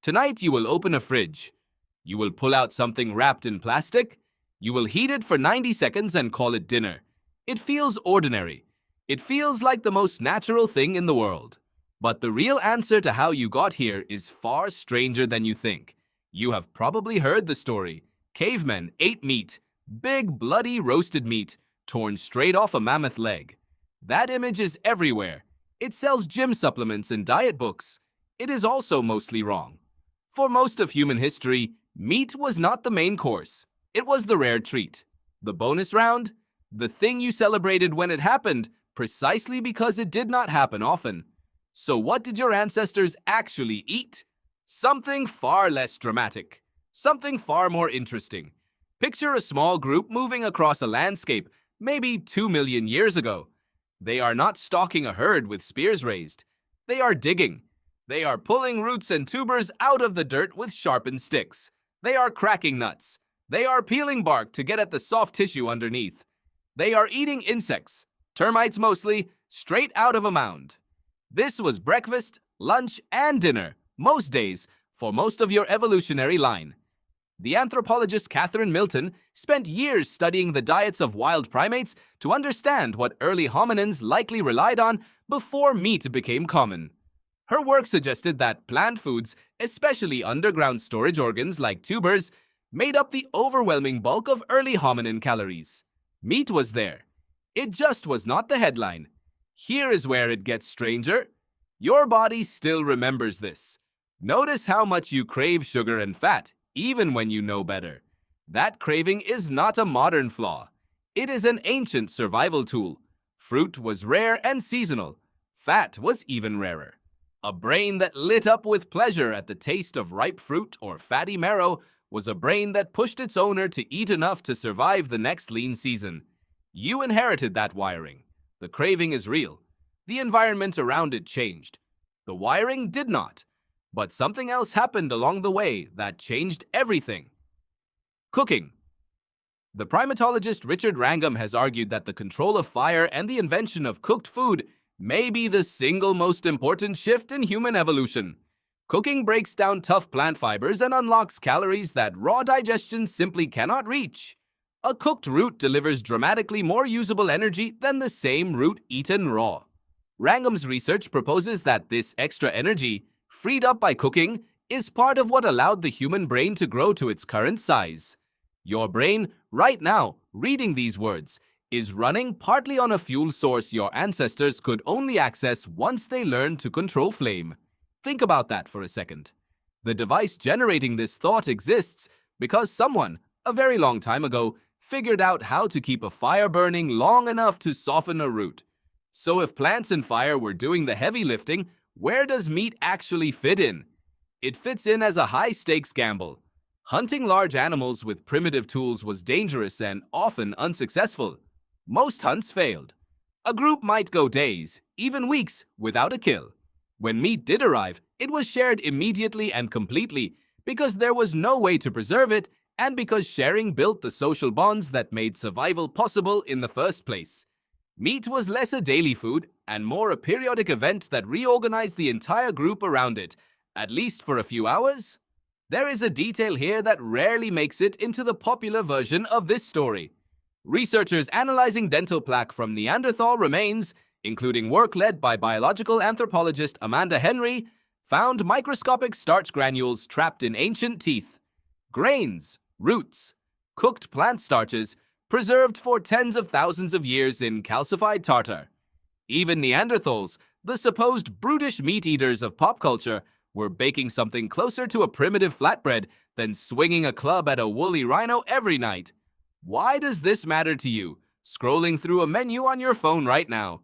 Tonight you will open a fridge. You will pull out something wrapped in plastic. You will heat it for 90 seconds and call it dinner. It feels ordinary. It feels like the most natural thing in the world. But the real answer to how you got here is far stranger than you think. You have probably heard the story. Cavemen ate meat, big bloody roasted meat, torn straight off a mammoth leg. That image is everywhere. It sells gym supplements and diet books. It is also mostly wrong. For most of human history, meat was not the main course. It was the rare treat. The bonus round? The thing you celebrated when it happened, precisely because it did not happen often. So what did your ancestors actually eat? Something far less dramatic. Something far more interesting. Picture a small group moving across a landscape, maybe 2 million years ago. They are not stalking a herd with spears raised. They are digging. They are pulling roots and tubers out of the dirt with sharpened sticks. They are cracking nuts. They are peeling bark to get at the soft tissue underneath. They are eating insects, termites mostly, straight out of a mound. This was breakfast, lunch, and dinner, most days, for most of your evolutionary line. The anthropologist Catherine Milton spent years studying the diets of wild primates to understand what early hominins likely relied on before meat became common. Her work suggested that plant foods, especially underground storage organs like tubers, made up the overwhelming bulk of early hominin calories. Meat was there. It just was not the headline. Here is where it gets stranger. Your body still remembers this. Notice how much you crave sugar and fat, even when you know better. That craving is not a modern flaw. It is an ancient survival tool. Fruit was rare and seasonal. Fat was even rarer. A brain that lit up with pleasure at the taste of ripe fruit or fatty marrow was a brain that pushed its owner to eat enough to survive the next lean season. You inherited that wiring. The craving is real. The environment around it changed. The wiring did not. But something else happened along the way that changed everything. Cooking. The primatologist Richard Wrangham has argued that the control of fire and the invention of cooked food may be the single most important shift in human evolution. Cooking breaks down tough plant fibers and unlocks calories that raw digestion simply cannot reach. A cooked root delivers dramatically more usable energy than the same root eaten raw. Wrangham's research proposes that this extra energy, freed up by cooking, is part of what allowed the human brain to grow to its current size. Your brain, right now, reading these words, is running partly on a fuel source your ancestors could only access once they learned to control flame. Think about that for a second. The device generating this thought exists because someone, a very long time ago, figured out how to keep a fire burning long enough to soften a root. So if plants and fire were doing the heavy lifting, where does meat actually fit in? It fits in as a high-stakes gamble. Hunting large animals with primitive tools was dangerous and often unsuccessful. Most hunts failed. A group might go days, even weeks, without a kill. When meat did arrive, it was shared immediately and completely because there was no way to preserve it and because sharing built the social bonds that made survival possible in the first place. Meat was less a daily food and more a periodic event that reorganized the entire group around it, at least for a few hours. There is a detail here that rarely makes it into the popular version of this story. Researchers analyzing dental plaque from Neanderthal remains, including work led by biological anthropologist Amanda Henry, found microscopic starch granules trapped in ancient teeth. Grains, roots, cooked plant starches, preserved for tens of thousands of years in calcified tartar. Even Neanderthals, the supposed brutish meat-eaters of pop culture, were baking something closer to a primitive flatbread than swinging a club at a woolly rhino every night. Why does this matter to you, scrolling through a menu on your phone right now?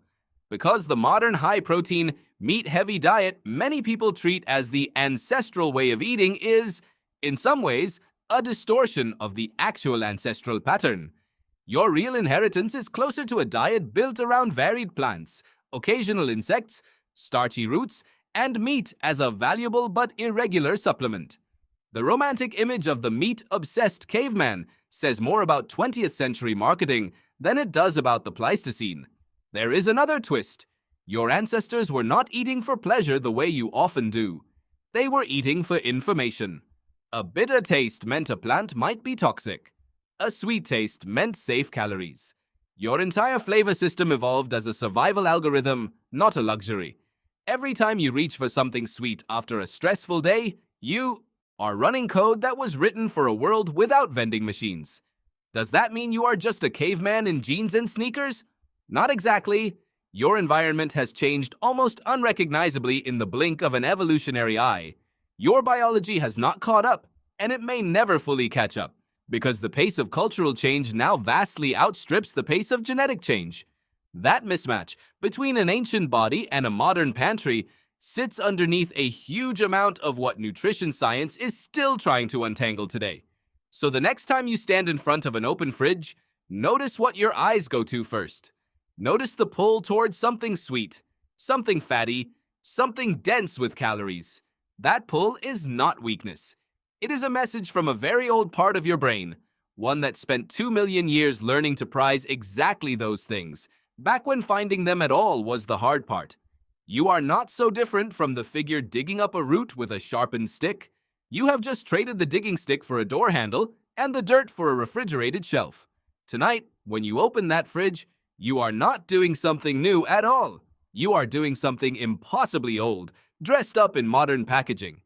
Because the modern high-protein, meat-heavy diet many people treat as the ancestral way of eating is, in some ways, a distortion of the actual ancestral pattern. Your real inheritance is closer to a diet built around varied plants, occasional insects, starchy roots, and meat as a valuable but irregular supplement. The romantic image of the meat-obsessed caveman says more about 20th century marketing than it does about the Pleistocene. There is another twist. Your ancestors were not eating for pleasure the way you often do. They were eating for information. A bitter taste meant a plant might be toxic. A sweet taste meant safe calories. Your entire flavor system evolved as a survival algorithm, not a luxury. Every time you reach for something sweet after a stressful day, you are running code that was written for a world without vending machines. Does that mean you are just a caveman in jeans and sneakers? Not exactly. Your environment has changed almost unrecognizably in the blink of an evolutionary eye. Your biology has not caught up, and it may never fully catch up, because the pace of cultural change now vastly outstrips the pace of genetic change. That mismatch between an ancient body and a modern pantry sits underneath a huge amount of what nutrition science is still trying to untangle today. So the next time you stand in front of an open fridge, notice what your eyes go to first. Notice the pull towards something sweet, something fatty, something dense with calories. That pull is not weakness. It is a message from a very old part of your brain, one that spent 2 million years learning to prize exactly those things, back when finding them at all was the hard part. You are not so different from the figure digging up a root with a sharpened stick. You have just traded the digging stick for a door handle and the dirt for a refrigerated shelf. Tonight, when you open that fridge, you are not doing something new at all. You are doing something impossibly old, dressed up in modern packaging.